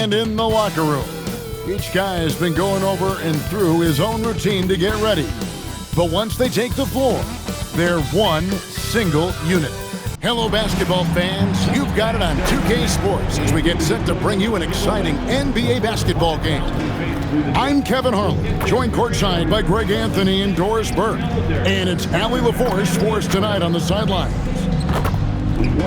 And in the locker room, each guy has been going over and through his own routine to get ready. But once they take the floor, they're one single unit. Hello, basketball fans. You've got it on 2K Sports as we get set to bring you an exciting NBA basketball game. I'm Kevin Harlan, joined courtside by Greg Anthony and Doris Burke. And it's Allie LaForce for us tonight on the sidelines.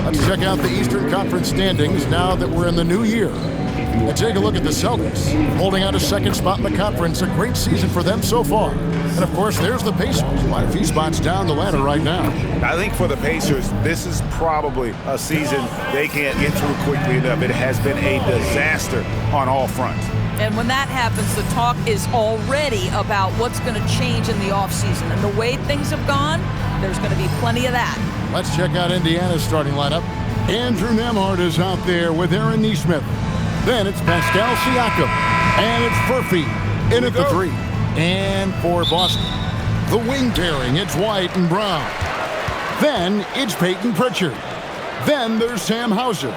Let's check out the Eastern Conference standings now that we're in the new year. And take a look at the Celtics, holding out a second spot in the conference. A great season for them so far. And, of course, there's the Pacers, quite a few spots down the ladder right now. I think for the Pacers, this is probably a season they can't get through quickly enough. It has been a disaster on all fronts. And when that happens, the talk is already about what's going to change in the offseason. And the way things have gone, there's going to be plenty of that. Let's check out Indiana's starting lineup. Andrew Nembhard is out there with Aaron Nesmith. Then it's Pascal Siakam. And it's Furphy in at the three. And for Boston, the wing pairing, it's White and Brown. Then it's Peyton Pritchard. Then there's Sam Hauser.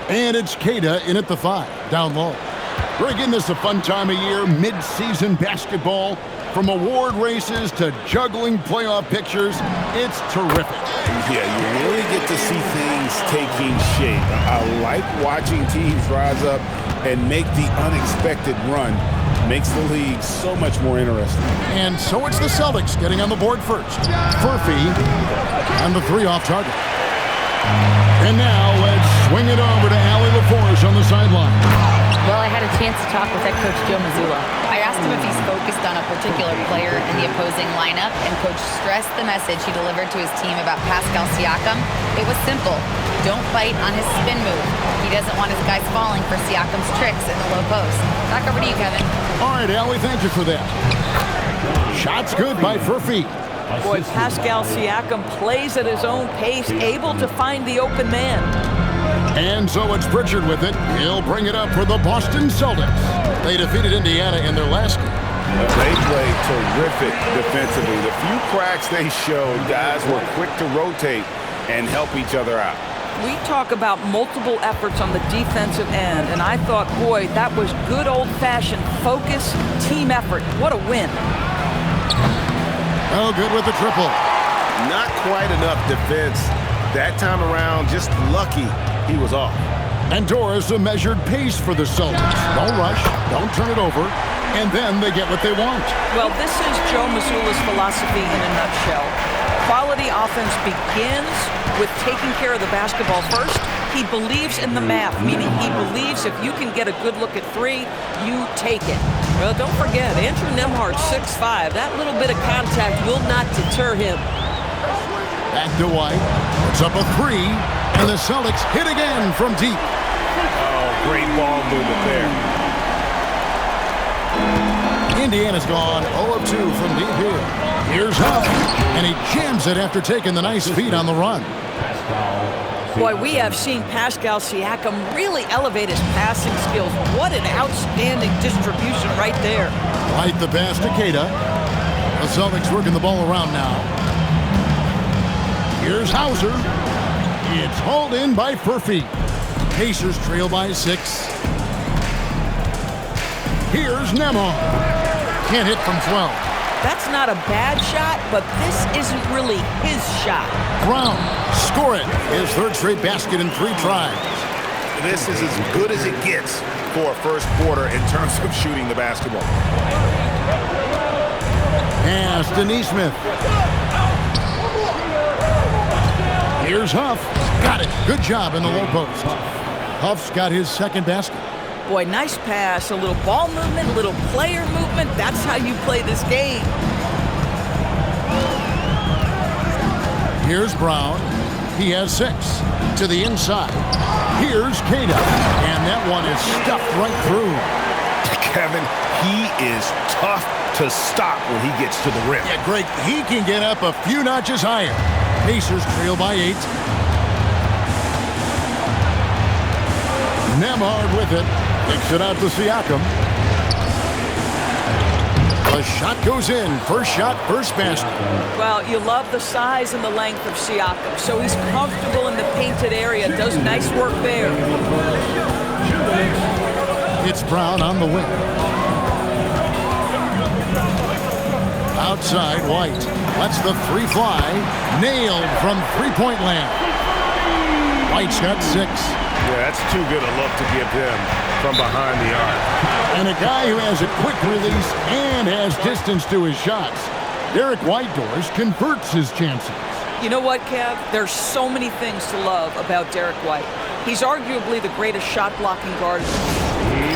And it's Queta in at the five, down low. We're getting this a fun time of year, mid-season basketball. From award races to juggling playoff pictures, it's terrific. Yeah, you really get to see things taking shape. I like watching teams rise up and make the unexpected run. Makes the league so much more interesting. And so it's the Celtics getting on the board first. Furphy on the three off target. And now let's swing it over to Allie LaForce on the sideline. Well, I had a chance to talk with head coach Joe Mazzulla. I asked him if he's focused on a particular player in the opposing lineup, and coach stressed the message he delivered to his team about Pascal Siakam. It was simple. Don't bite on his spin move. He doesn't want his guys falling for Siakam's tricks in the low post. Back over to you, Kevin. All right, Allie, thank you for that. Shot's good by Furphy. Boy, Pascal Siakam plays at his own pace, able to find the open man. And so it's Pritchard with it. He'll bring it up for the Boston Celtics. They defeated Indiana in their last game. They played terrific defensively. The few cracks they showed, guys were quick to rotate and help each other out. We talk about multiple efforts on the defensive end, and I thought, boy, that was good old-fashioned focus, team effort. What a win. Oh, good with the triple. Not quite enough defense. That time around, just lucky he was off. And Doris, a measured pace for the Celtics. Don't rush, don't turn it over, and then they get what they want. Well, this is Joe Mazzulla's philosophy in a nutshell. Quality offense begins with taking care of the basketball first. He believes in the math, meaning he believes if you can get a good look at three, you take it. Well, don't forget, Andrew Nembhard, 6'5". That little bit of contact will not deter him. Back to White. It's up a three, and the Celtics hit again from deep. Oh, great ball movement there. Indiana's gone 0 of 2 from deep here. Here's Huff, and he jams it after taking the nice feed on the run. Boy, we have seen Pascal Siakam really elevate his passing skills. What an outstanding distribution right there. Right the pass to Queta. The Celtics working the ball around now. Here's Hauser. It's hauled in by Furphy. Pacers trail by 6. Here's Nembhard. Can't hit from 12. That's not a bad shot, but this isn't really his shot. Brown, score it. His third straight basket in 3 tries. This is as good as it gets for a first quarter in terms of shooting the basketball. Pass to Nesmith. Here's Huff. Got it. Good job in the low post. Huff's got his second basket. Boy, nice pass. A little ball movement, a little player movement. That's how you play this game. Here's Brown. He has 6. To the inside. Here's Queta. And that one is stuffed right through. Kevin, he is tough to stop when he gets to the rim. Yeah, Greg, he can get up a few notches higher. Pacers trail by 8. Nembhard with it. Kicks it out to Siakam. The shot goes in. First shot, first basket. Well, you love the size and the length of Siakam. So he's comfortable in the painted area. Does nice work there. It's Brown on the wing. Outside, White lets the three fly. Nailed from three-point land. White's got 6. Yeah, that's too good a look to give him from behind the arc. And a guy who has a quick release and has distance to his shots. Derrick White converts his chances. You know what, Kev? There's so many things to love about Derrick White. He's arguably the greatest shot-blocking guard.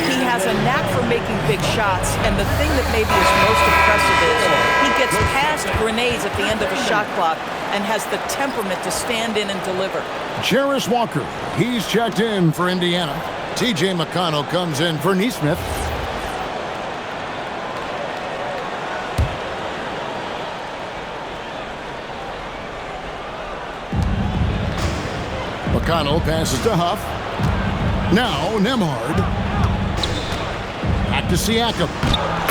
He has a knack for making big shots, and the thing that maybe is most impressive is he gets past grenades at the end of a shot clock and has the temperament to stand in and deliver. Jarris Walker, he's checked in for Indiana. T.J. McConnell comes in for Neesmith. McConnell passes to Huff. Now Nembhard. Back to Siakam.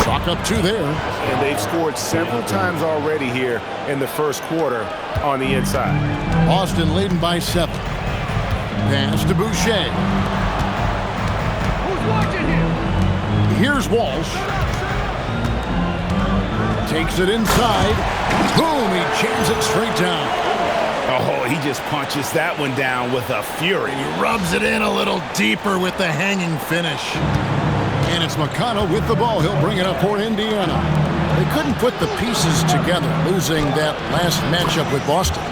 Chalk up 2 there. And they've scored several times already here in the first quarter on the inside. Boston leading by 7. Pass to Boucher. Who's watching him? Here's Walsh. Takes it inside. Boom, he jams it straight down. Oh, he just punches that one down with a fury. He rubs it in a little deeper with the hanging finish. And it's McConnell with the ball. He'll bring it up for Indiana. They couldn't put the pieces together, losing that last matchup with Boston.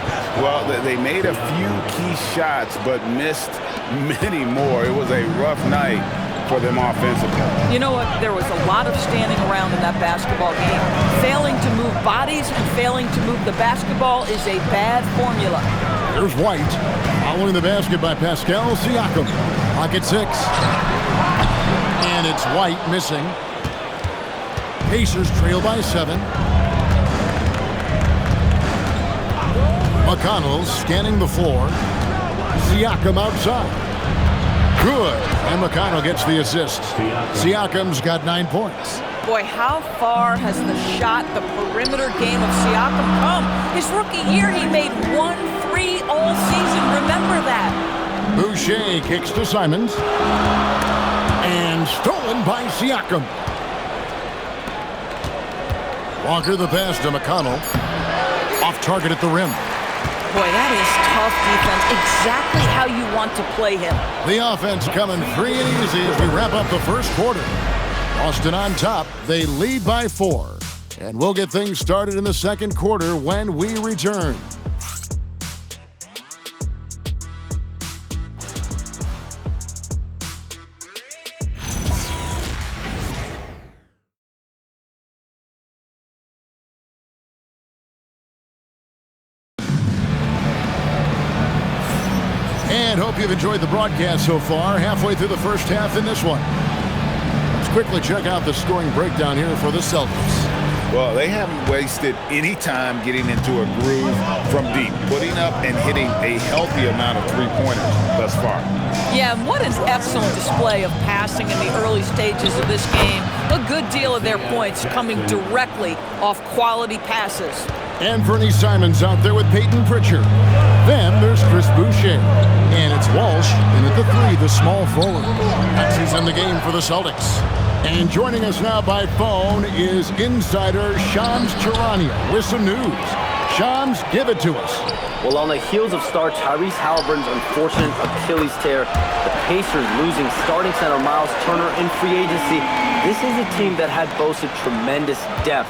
Well, they made a few key shots, but missed many more. It was a rough night for them offensively. You know what? There was a lot of standing around in that basketball game. Failing to move bodies and failing to move the basketball is a bad formula. Here's White. Following the basket by Pascal Siakam. Pocket 6. And it's White missing. Pacers trail by 7. McConnell scanning the floor. Siakam outside. Good. And McConnell gets the assist. Siakam's got 9 points. Boy, how far has the shot, the perimeter game of Siakam come? His rookie year, he made 1 3 all season. Remember that. Boucher kicks to Simons. And stolen by Siakam. Walker the pass to McConnell. Off target at the rim. Boy, that is tough defense. Exactly how you want to play him. The offense coming free and easy as we wrap up the first quarter. Boston on top. They lead by 4. And we'll get things started in the second quarter when we return. And hope you've enjoyed the broadcast so far. Halfway through the first half in this one. Let's quickly check out the scoring breakdown here for the Celtics. Well, they haven't wasted any time getting into a groove from deep, putting up and hitting a healthy amount of three-pointers thus far. Yeah, and what an excellent display of passing in the early stages of this game. A good deal of their points coming directly off quality passes. And Bernie Simons out there with Peyton Pritchard. Then there's Chris Boucher. And it's Walsh in at the 3, the small forward. He's in the game for the Celtics. And joining us now by phone is insider Shams Charania with some news. Shams, give it to us. Well, on the heels of star Tyrese Halliburton's unfortunate Achilles tear, the Pacers losing starting center Miles Turner in free agency, this is a team that had boasted tremendous depth.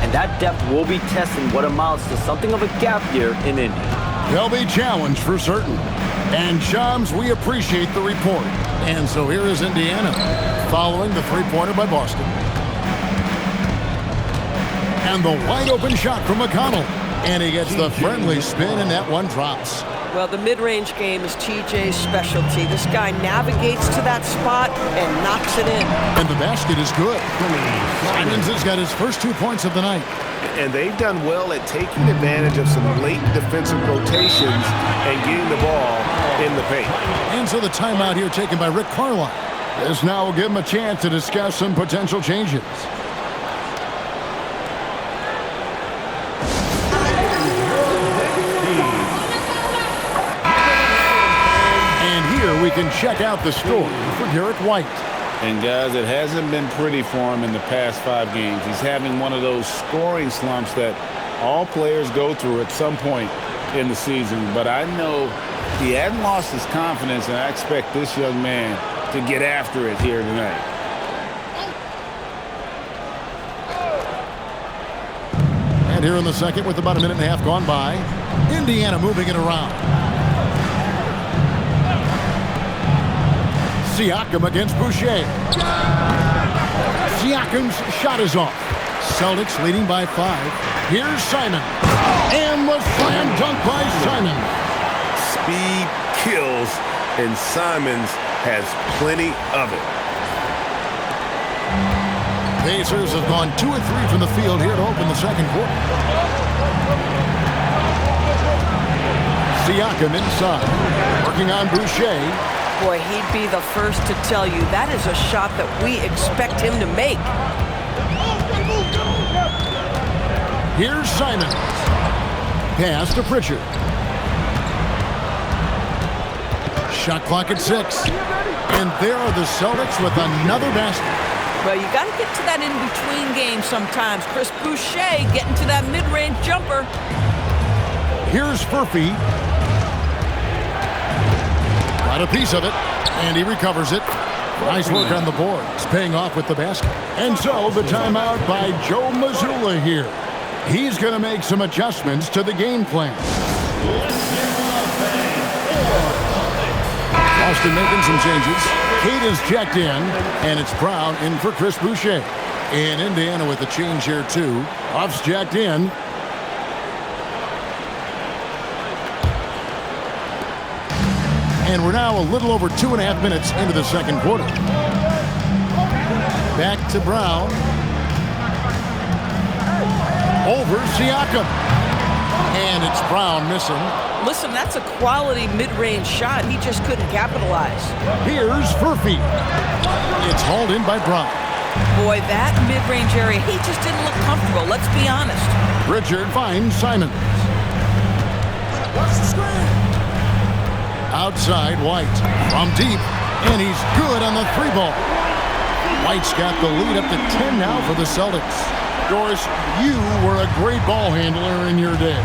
And that depth will be testing what amounts to something of a gap year in Indy. They'll be challenged for certain. And Shams, we appreciate the report. And so here is Indiana, following the three-pointer by Boston. And the wide-open shot from McConnell. And he gets the friendly spin, and that one drops. Well, the mid-range game is TJ's specialty. This guy navigates to that spot and knocks it in. And the basket is good. Simons has got his first 2 points of the night. And they've done well at taking advantage of some late defensive rotations and getting the ball in the paint. And so the timeout here taken by Rick Carlisle. This now will give him a chance to discuss some potential changes. And here we can check out the score for Derrick White. And guys, it hasn't been pretty for him in the past 5 games. He's having one of those scoring slumps that all players go through at some point in the season. But I know he hadn't lost his confidence, and I expect this young man to get after it here tonight. And here in the second, with about a minute and a half gone by, Indiana moving it around. Siakam against Boucher. Siakam's shot is off. Celtics leading by 5. Here's Simon. And the slam dunk by Simon. Speed kills, and Simons has plenty of it. Pacers have gone 2 of 3 from the field here to open the second quarter. Siakam inside, working on Boucher. Boy, he'd be the first to tell you that is a shot that we expect him to make. Here's Simon. Pass to Pritchard. Shot clock at 6. And there are the Celtics with another basket. Well, you got to get to that in-between game sometimes. Chris Boucher getting to that mid-range jumper. Here's Furphy. Got a piece of it, and he recovers it. Nice work on the board. It's paying off with the basket. And so the timeout by Joe Mazzulla here. He's going to make some adjustments to the game plan. Boston making some changes. Kate is checked in, and it's Brown in for Chris Boucher. And Indiana with a change here, too. Huff's checked in. And we're now a little over 2.5 minutes into the second quarter. Back to Brown. Over Siakam. And it's Brown missing. Listen, that's a quality mid-range shot. He just couldn't capitalize. Here's Furphy. It's hauled in by Brown. Boy, that mid-range area, he just didn't look comfortable. Let's be honest. Richard finds Simon. What's the screen? Outside, White from deep, and he's good on the 3-ball. White's got the lead up to 10 now for the Celtics. Doris, you were a great ball handler in your day.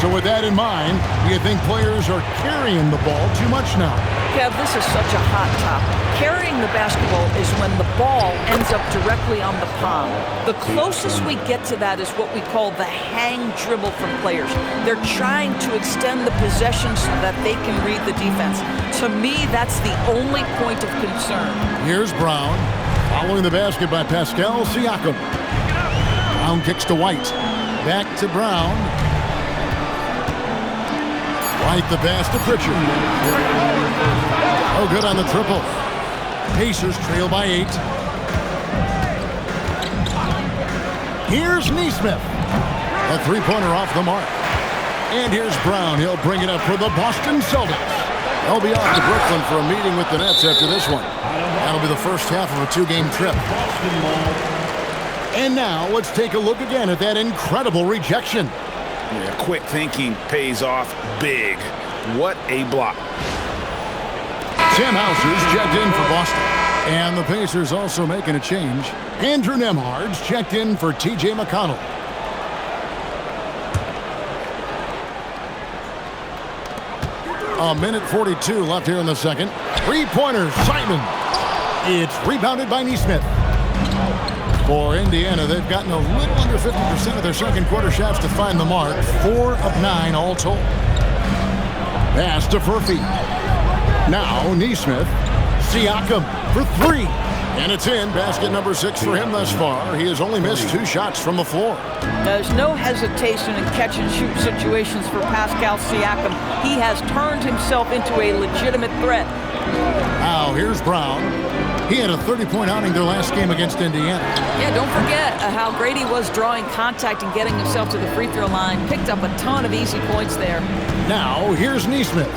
So with that in mind, do you think players are carrying the ball too much now? Kev, this is such a hot topic. Carrying the basketball is when the ball ends up directly on the palm. The closest we get to that is what we call the hang dribble from players. They're trying to extend the possession so that they can read the defense. To me, that's the only point of concern. Here's Brown, following the basket by Pascal Siakam. Brown kicks to White. Back to Brown. White the pass to Pritchard. Oh, good on the triple. Pacers trail by 8. Here's Neesmith. A 3-pointer off the mark. And here's Brown. He'll bring it up for the Boston Celtics. They'll be off to Brooklyn for a meeting with the Nets after this one. That'll be the first half of a 2-game trip. And now let's take a look again at that incredible rejection. Yeah, quick thinking pays off big. What a block. Sam Hauser's checked in for Boston. And the Pacers also making a change. Andrew Nembhard's checked in for T.J. McConnell. A minute 42 left here in the second. 3-pointer, Simon. It's rebounded by Neesmith. For Indiana, they've gotten a little under 50% of their second quarter shots to find the mark. 4 of 9 all told. Pass to Furphy. Now Neesmith. Siakam for 3. And it's in. Basket number 6 for him thus far. He has only missed 2 shots from the floor. There's no hesitation in catch-and-shoot situations for Pascal Siakam. He has turned himself into a legitimate threat. Now here's Brown. He had a 30-point outing their last game against Indiana. Yeah, don't forget how great he was drawing contact and getting himself to the free throw line. Picked up a ton of easy points there. Now here's Neesmith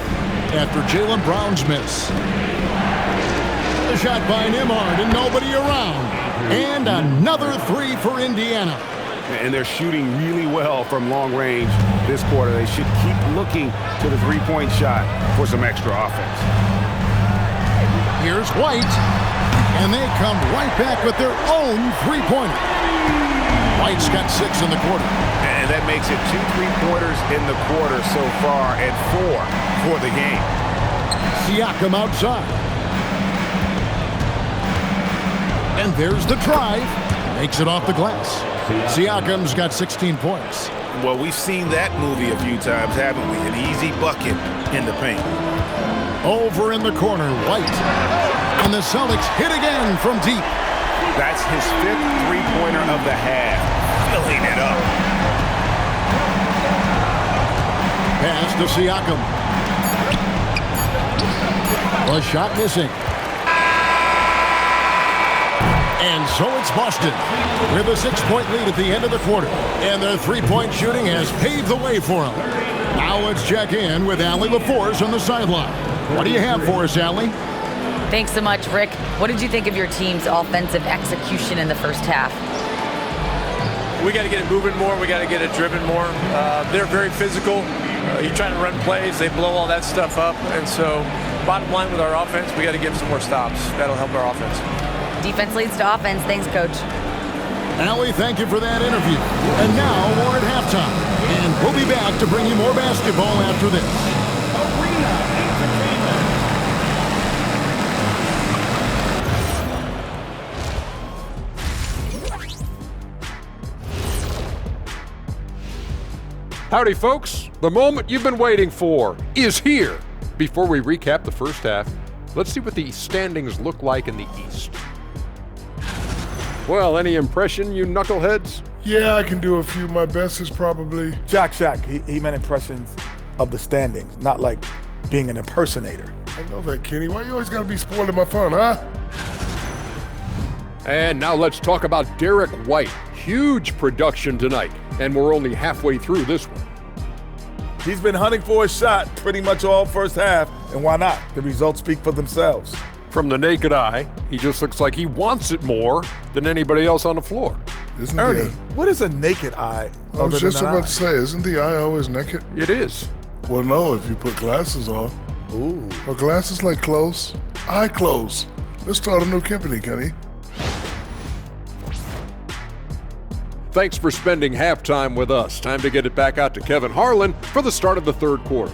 after Jaylen Brown's miss. A shot by Nembhard and nobody around. And another 3 for Indiana. And they're shooting really well from long range this quarter. They should keep looking to the 3-point shot for some extra offense. Here's White. And they come right back with their own three-pointer. White's got 6 in the quarter. And that makes it 2 3-pointers in the quarter so far and 4 for the game. Siakam outside. And there's the drive. Makes it off the glass. Siakam's got 16 points. Well, we've seen that movie a few times, haven't we? An easy bucket in the paint. Over in the corner, White. And the Celtics hit again from deep. That's his 5th three-pointer of the half. Filling it up. Pass to Siakam. A shot missing. And so it's Boston with a 6-point lead at the end of the quarter. And their three-point shooting has paved the way for them. Now let's check in with Allie LaForce on the sideline. What do you have for us, Allie? Thanks so much, Rick. What did you think of your team's offensive execution in the first half? We got to get it moving more. We got to get it driven more. They're very physical. You're trying to run plays. They blow all that stuff up. And so bottom line with our offense, we got to give some more stops. That'll help our offense. Defense leads to offense. Thanks, Coach. Allie, thank you for that interview. And now we're at halftime. And we'll be back to bring you more basketball after this. Howdy, folks. The moment you've been waiting for is here. Before we recap the first half, let's see what the standings look like in the East. Well, any impression, you knuckleheads? Yeah, I can do a few. My best is probably... Shaq. He meant impressions of the standings, not like being an impersonator. I know that, Kenny. Why you always gotta be spoiling my fun, huh? And now let's talk about Derrick White. Huge production tonight, and we're only halfway through this one. He's been hunting for a shot pretty much all first half, and why not? The results speak for themselves. From the naked eye, he just looks like he wants it more than anybody else on the floor. Isn't Ernie, what is a naked eye? I was just about to say, isn't the eye always naked? It is. Well, no, if you put glasses on. Ooh. Are glasses like clothes? Eye clothes. Let's start a new company, Kenny. Thanks for spending halftime with us. Time to get it back out to Kevin Harlan for the start of the third quarter.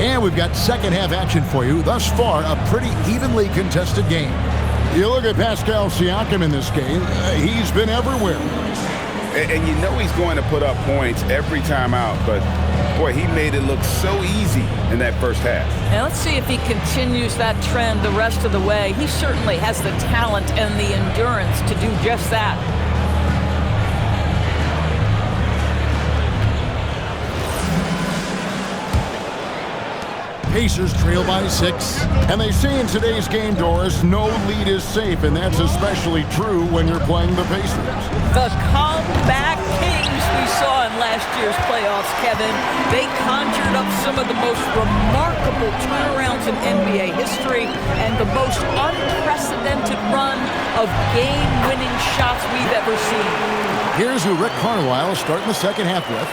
And we've got second half action for you. Thus far, a pretty evenly contested game. You look at Pascal Siakam in this game, he's been everywhere. And you know he's going to put up points every time out, but boy, he made it look so easy in that first half. Now let's see if he continues that trend the rest of the way. He certainly has the talent and the endurance to do just that. Pacers trail by 6. And they say in today's game, Doris, no lead is safe, and that's especially true when you're playing the Pacers. The comeback kings we saw in last year's playoffs, Kevin. They conjured up some of the most remarkable turnarounds in NBA history and the most unprecedented run of game-winning shots we've ever seen. Here's who Rick Carlisle starting the second half with.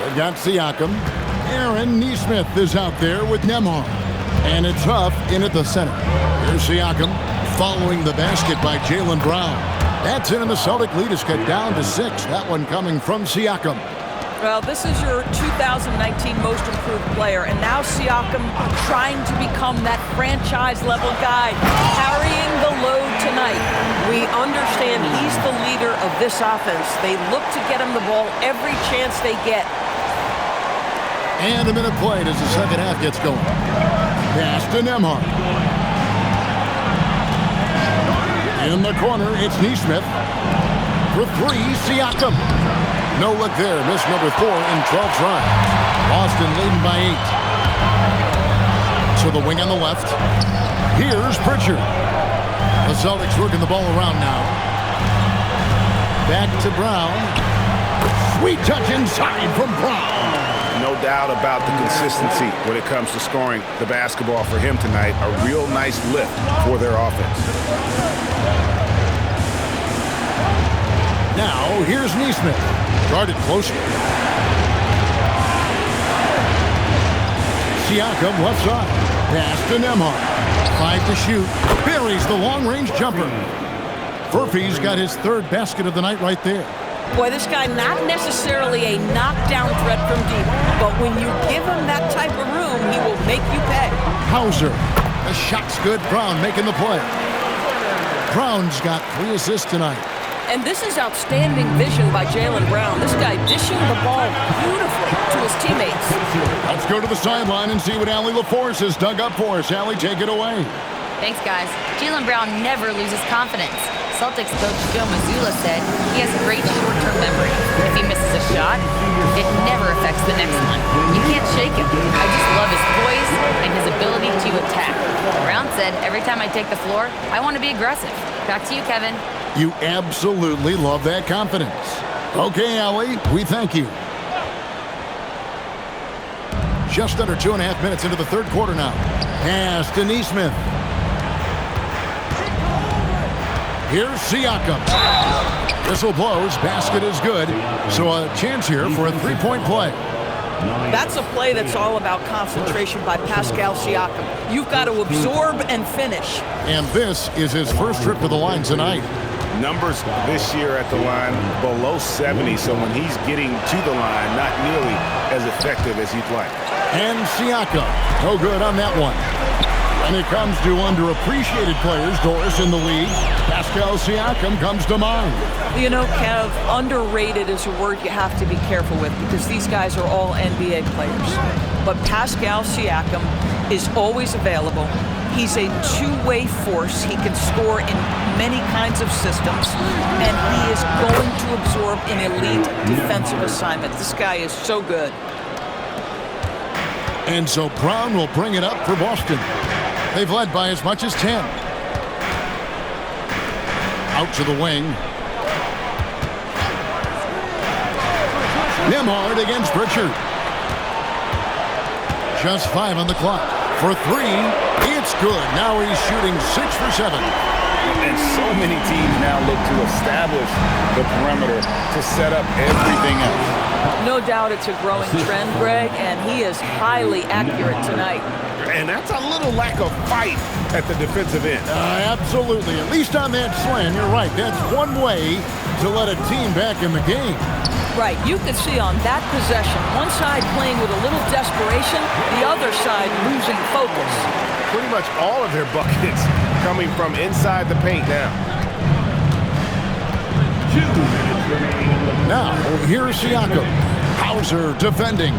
They've got Siakam. Aaron Nesmith is out there with Nembhard. And it's Huff in at the center. Here's Siakam following the basket by Jaylen Brown. That's in, and the Celtic lead is cut down to 6. That one coming from Siakam. Well, this is your 2019 most improved player, and now Siakam trying to become that franchise-level guy, carrying the load tonight. We understand he's the leader of this offense. They look to get him the ball every chance they get. And a minute played as the second half gets going. Pass to Nembhard. In the corner, it's Nesmith. For 3, Siakam. No look there. Miss number 4 in 12 tries. Boston leading by 8. To the wing on the left. Here's Pritchard. The Celtics working the ball around now. Back to Brown. Sweet touch inside from Brown. No doubt about the consistency when it comes to scoring the basketball for him tonight. A real nice lift for their offense. Now, here's Neesmith. Guarded closely. Siakam left side. Pass to Nembhard. 5 to shoot. Buries the long-range jumper. Furphy's got his third basket of the night right there. Boy, this guy not necessarily a knockdown threat from deep, but when you give him that type of room, he will make you pay. Hauser. The shot's good. Brown making the play. Brown's got 3 assists tonight. And this is outstanding vision by Jaylen Brown. This guy dishing the ball beautifully to his teammates. Let's go to the sideline and see what Allie LaForce has dug up for us. Allie, take it away. Thanks, guys. Jaylen Brown never loses confidence. Celtics coach Joe Mazzulla said he has great short-term memory. If he misses a shot, it never affects the next one. You can't shake him. I just love his poise and his ability to attack. Brown said, every time I take the floor, I want to be aggressive. Back to you, Kevin. You absolutely love that confidence. Okay, Allie, we thank you. Just under 2.5 minutes into the third quarter now. Pass to Neesmith. Here's Siakam. Whistle blows. Basket is good. So a chance here for a three-point play. That's a play that's all about concentration by Pascal Siakam. You've got to absorb and finish. And this is his first trip to the line tonight. Numbers this year at the line below 70, so when he's getting to the line, not nearly as effective as he'd like. And Siakam, no good on that one. When it comes to underappreciated players, Doris, in the league, Pascal Siakam comes to mind. You know, Kev, underrated is a word you have to be careful with because these guys are all NBA players. But Pascal Siakam is always available. He's a two-way force. He can score in many kinds of systems, and he is going to absorb an elite defensive assignment. This guy is so good. And so Brown will bring it up for Boston. They've led by as much as 10. Out to the wing. Nembhard against Pritchard. Just 5 on the clock. For 3, it's good. Now he's shooting 6 for 7. And so many teams now look to establish the perimeter to set up everything else. No doubt it's a growing trend, Greg, and he is highly accurate tonight. And that's a little lack of fight at the defensive end. Absolutely. At least on that slam, you're right. That's one way to let a team back in the game. Right. You could see on that possession, one side playing with a little desperation, the other side losing focus. Pretty much all of their buckets coming from inside the paint now. Now, here's Siakam. Hauser defending.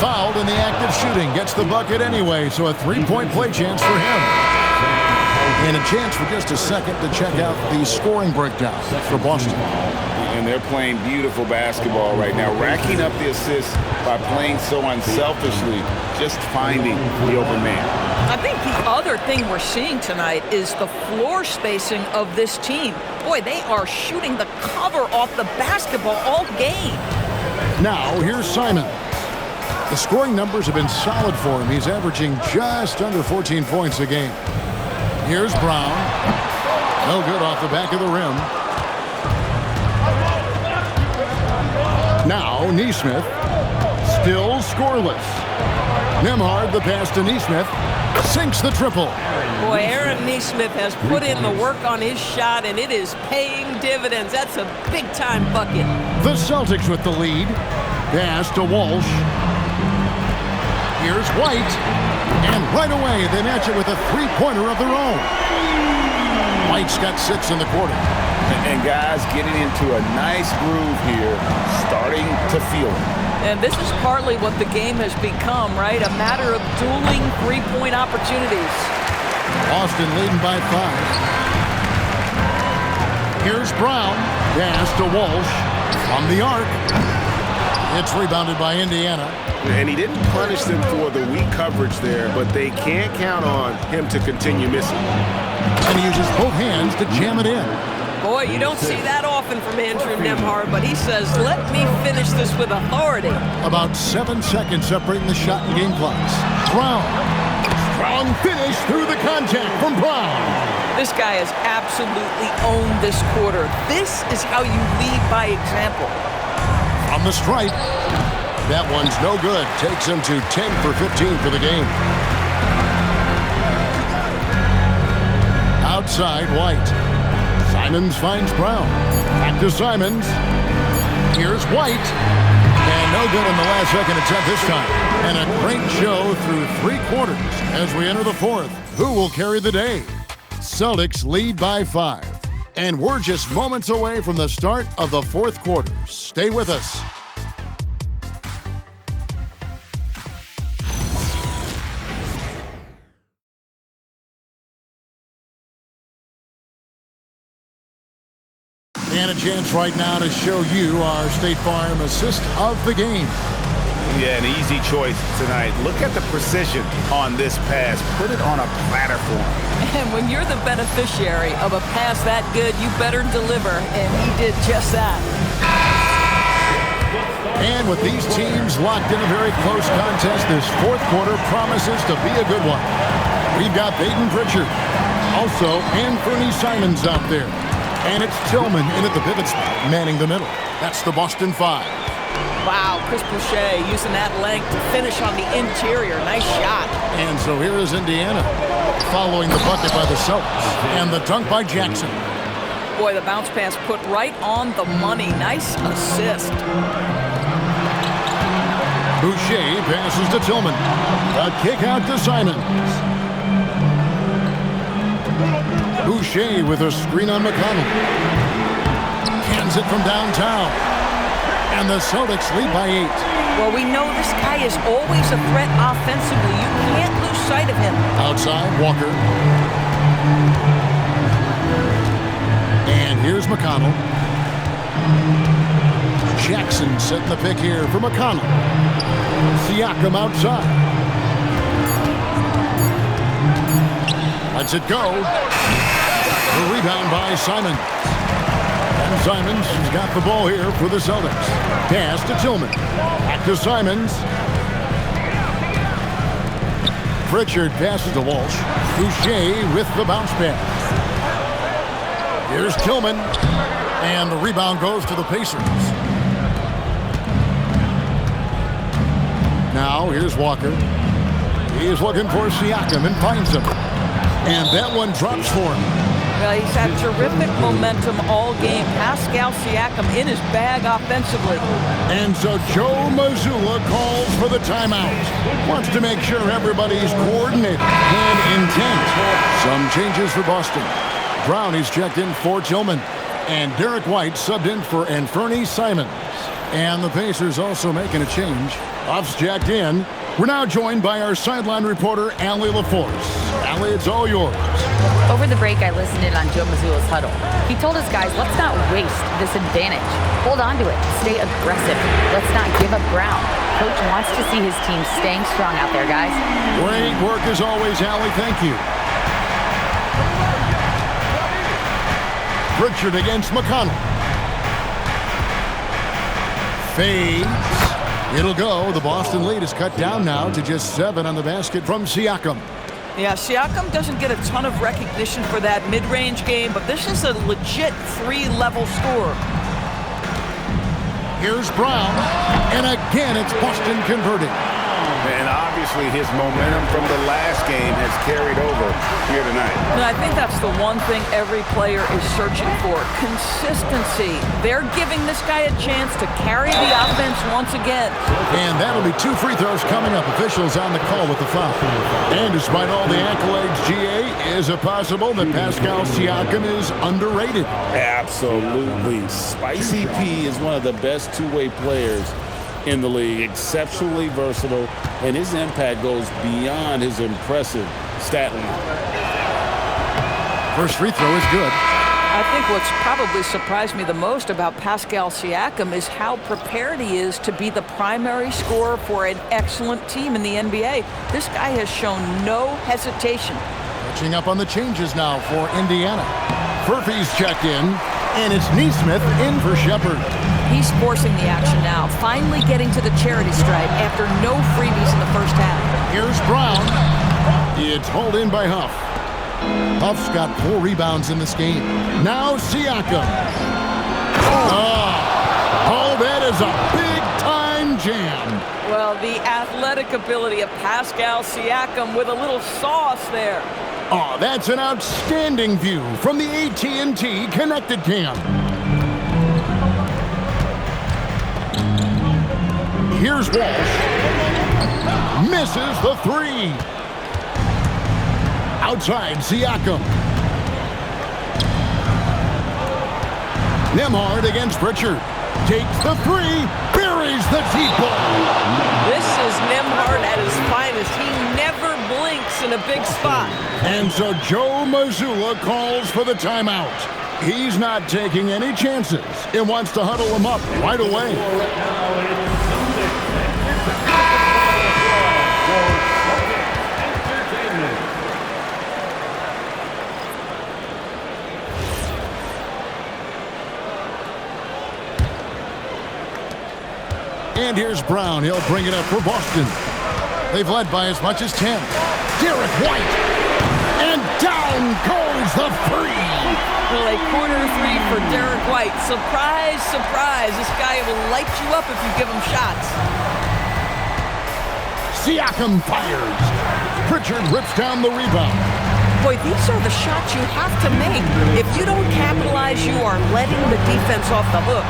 Fouled in the act of shooting. Gets the bucket anyway, so a three-point play chance for him. And a chance for just a second to check out the scoring breakdown for Boston. And they're playing beautiful basketball right now, racking up the assists by playing so unselfishly, just finding the open man. I think the other thing we're seeing tonight is the floor spacing of this team. Boy, they are shooting the cover off the basketball all game. Now, here's Simon. The scoring numbers have been solid for him. He's averaging just under 14 points a game. Here's Brown. No good off the back of the rim. Now, Neesmith. Still scoreless. Nembhard, the pass to Neesmith. Sinks the triple. Boy, Aaron Neesmith has put in the work on his shot, and it is paying dividends. That's a big-time bucket. The Celtics with the lead. Pass to Walsh. Here's White. And right away, they match it with a three-pointer of their own. White's got 6 in the quarter. And guys getting into a nice groove here, starting to feel it. And this is partly what the game has become, right? A matter of dueling three-point opportunities. Boston leading by 5. Here's Brown. Pass to Walsh. From the arc. It's rebounded by Indiana. And he didn't punish them for the weak coverage there, but they can't count on him to continue missing. And he uses both hands to jam it in. Boy, you don't see that often from Andrew Nembhard, but he says, let me finish this with authority. About 7 seconds separating the shot and game clocks. Brown. Strong finish through the contact from Brown. This guy has absolutely owned this quarter. This is how you lead by example. On the stripe. That one's no good. Takes him to 10 for 15 for the game. Outside, White. Simons finds Brown. Back to Simons. Here's White. And no good in the last second attempt this time. And a great show through 3 quarters as we enter the 4th. Who will carry the day? Celtics lead by 5. And we're just moments away from the start of the 4th quarter. Stay with us. And a chance right now to show you our State Farm assist of the game. Yeah, an easy choice tonight. Look at the precision on this pass. Put it on a platter for him. And when you're the beneficiary of a pass that good, you better deliver, and he did just that. And with these teams locked in a very close contest, this 4th quarter promises to be a good one. We've got Baden Pritchard. Also, Anthony Simons out there. And it's Tillman in at the pivot spot, manning the middle. That's the Boston 5. Wow, Chris Boucher using that length to finish on the interior. Nice shot. And so here is Indiana, following the bucket by the Celtics. And the dunk by Jackson. Boy, the bounce pass put right on the money. Nice assist. Boucher passes to Tillman. A kick out to Simons. Boucher with a screen on McConnell. Cans it from downtown. And the Celtics lead by 8. Well, we know this guy is always a threat offensively. You can't lose sight of him. Outside, Walker. And here's McConnell. Jackson setting the pick here for McConnell. Siakam outside. Lets it go. The rebound by Simons. And Simons has got the ball here for the Celtics. Pass to Tillman. Back to Simons. Pritchard passes to Walsh. Boucher with the bounce pass. Here's Tillman. And the rebound goes to the Pacers. Now here's Walker. He's looking for Siakam and finds him. And that one drops for him. Well, he's had terrific momentum all game. Pascal Siakam in his bag offensively. And so Joe Mazzulla calls for the timeout. Wants to make sure everybody's coordinated and intent. Some changes for Boston. Brown is checked in for Tillman. And Derrick White subbed in for Anthony Simons. And the Pacers also making a change. Off's jacked in. We're now joined by our sideline reporter, Allie LaForce. Allie, it's all yours. Over the break, I listened in on Joe Mazzulla's huddle. He told his guys, let's not waste this advantage. Hold on to it. Stay aggressive. Let's not give up ground. Coach wants to see his team staying strong out there, guys. Great work as always, Allie. Thank you. Pritchard against McConnell. Fades. It'll go. The Boston lead is cut down now to just 7 on the basket from Siakam. Yeah, Siakam doesn't get a ton of recognition for that mid-range game, but this is a legit 3-level score. Here's Brown, and again it's Boston converting. And obviously his momentum from the last game has carried over here tonight. And I think that's the one thing every player is searching for, consistency. They're giving this guy a chance to carry the offense once again. And that'll be 2 free throws coming up. Officials on the call with the foul. And despite all the accolades, GA, is it possible that Pascal Siakam is underrated? Absolutely. Spicy P is one of the best two-way players in the league, exceptionally versatile, and his impact goes beyond his impressive stat line. First free throw is good. I think what's probably surprised me the most about Pascal Siakam is how prepared he is to be the primary scorer for an excellent team in the NBA. This guy has shown no hesitation. Catching up on the changes now for Indiana. Furphy's checked in, and it's Neesmith in for Shepard. He's forcing the action now, finally getting to the charity stripe after no freebies in the first half. Here's Brown. It's pulled in by Huff. Huff's got 4 rebounds in this game. Now Siakam. Oh, that is a big-time jam. Well, the athletic ability of Pascal Siakam with a little sauce there. Oh, that's an outstanding view from the AT&T Connected Cam. Here's Walsh. Misses the 3. Outside, Siakam. Nembhard against Pritchard. Takes the 3. Buries the deep ball. This is Nembhard at his finest. He never blinks in a big spot. And so Joe Mazzulla calls for the timeout. He's not taking any chances. He wants to huddle him up right away. And here's Brown. He'll bring it up for Boston. They've led by as much as 10. Derrick White. And down goes the 3. Well, a corner 3 for Derrick White. Surprise, surprise. This guy will light you up if you give him shots. Siakam fires. Pritchard rips down the rebound. Boy, these are the shots you have to make. If you don't capitalize, you are letting the defense off the hook.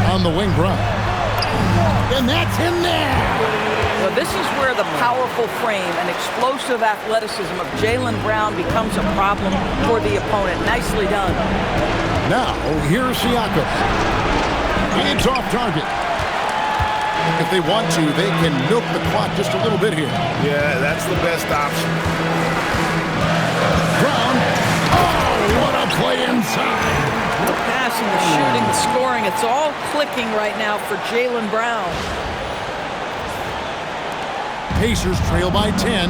On the wing, Brown. And that's in there. Well, this is where the powerful frame and explosive athleticism of Jaylen Brown becomes a problem for the opponent. Nicely done. Now, here's Siakam. It's off target. If they want to, they can milk the clock just a little bit here. Yeah, that's the best option. Brown. Oh, what a play inside. The passing, the shooting, the scoring, it's all clicking right now for Jaylen Brown. Pacers trail by 10.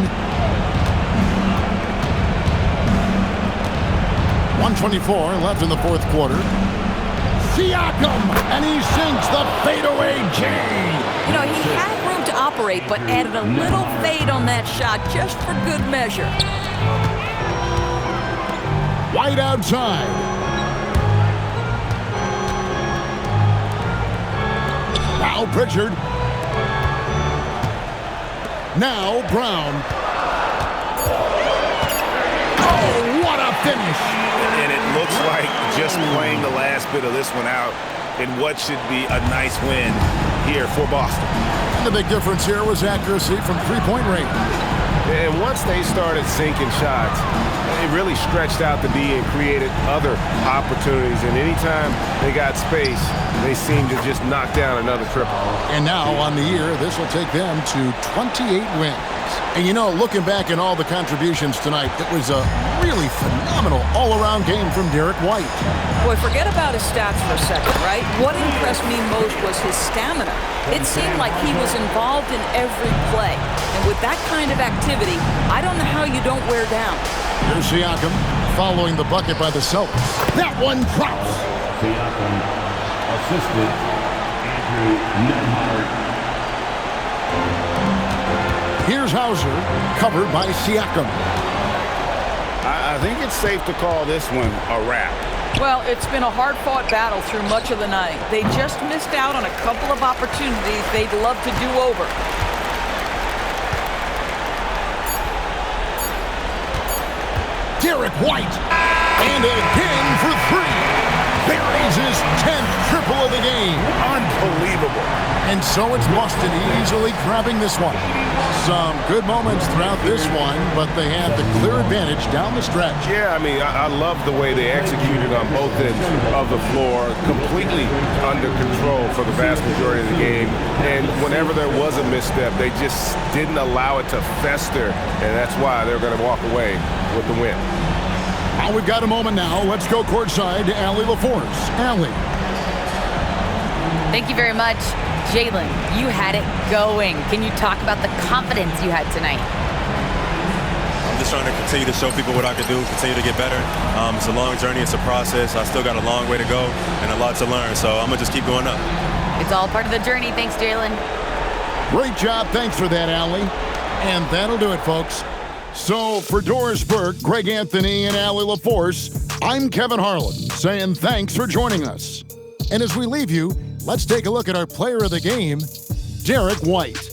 1:24 left in the fourth quarter. Siakam, and he sinks the fadeaway J. You know, he had room to operate, but added a little fade on that shot just for good measure. White outside. Now Pritchard. Now Brown. Oh, what a finish. And it looks like just playing the last bit of this one out in what should be a nice win here for Boston. And the big difference here was accuracy from three-point range. And once they started sinking shots, it really stretched out the D and created other opportunities. And anytime they got space, they seemed to just knock down another triple. And now on the year, this will take them to 28 wins. And you know, looking back at all the contributions tonight, it was a really phenomenal all-around game from Derrick White. Boy, forget about his stats for a second, right? What impressed me most was his stamina. It seemed like he was involved in every play. And with that kind of activity, I don't know how you don't wear down. Here's Siakam following the bucket by the Celtics. That one drops. Siakam assisted Andrew Nembhard. Here's Hauser, covered by Siakam. I think it's safe to call this one a wrap. Well, it's been a hard-fought battle through much of the night. They just missed out on a couple of opportunities they'd love to do over. Derrick White, and again for 3. Buries his 10th triple of the game. Unbelievable. And so it's Boston easily grabbing this one. Some good moments throughout this one, but they had the clear advantage down the stretch. Yeah, I mean, I love the way they executed on both ends of the floor, completely under control for the vast majority of the game. And whenever there was a misstep, they just didn't allow it to fester, and that's why they're going to walk away with the win. Now we've got a moment now. Let's go courtside to Allie LaForce. Allie. Thank you very much. Jaylen, you had it going. Can you talk about the confidence you had tonight? I'm just trying to continue to show people what I can do, continue to get better. It's a long journey. It's a process. I still got a long way to go and a lot to learn, so I'm going to just keep going up. It's all part of the journey. Thanks, Jaylen. Great job. Thanks for that, Allie. And that'll do it, folks. So for Doris Burke, Greg Anthony, and Allie LaForce, I'm Kevin Harlan saying thanks for joining us. And as we leave you, let's take a look at our player of the game, Derrick White.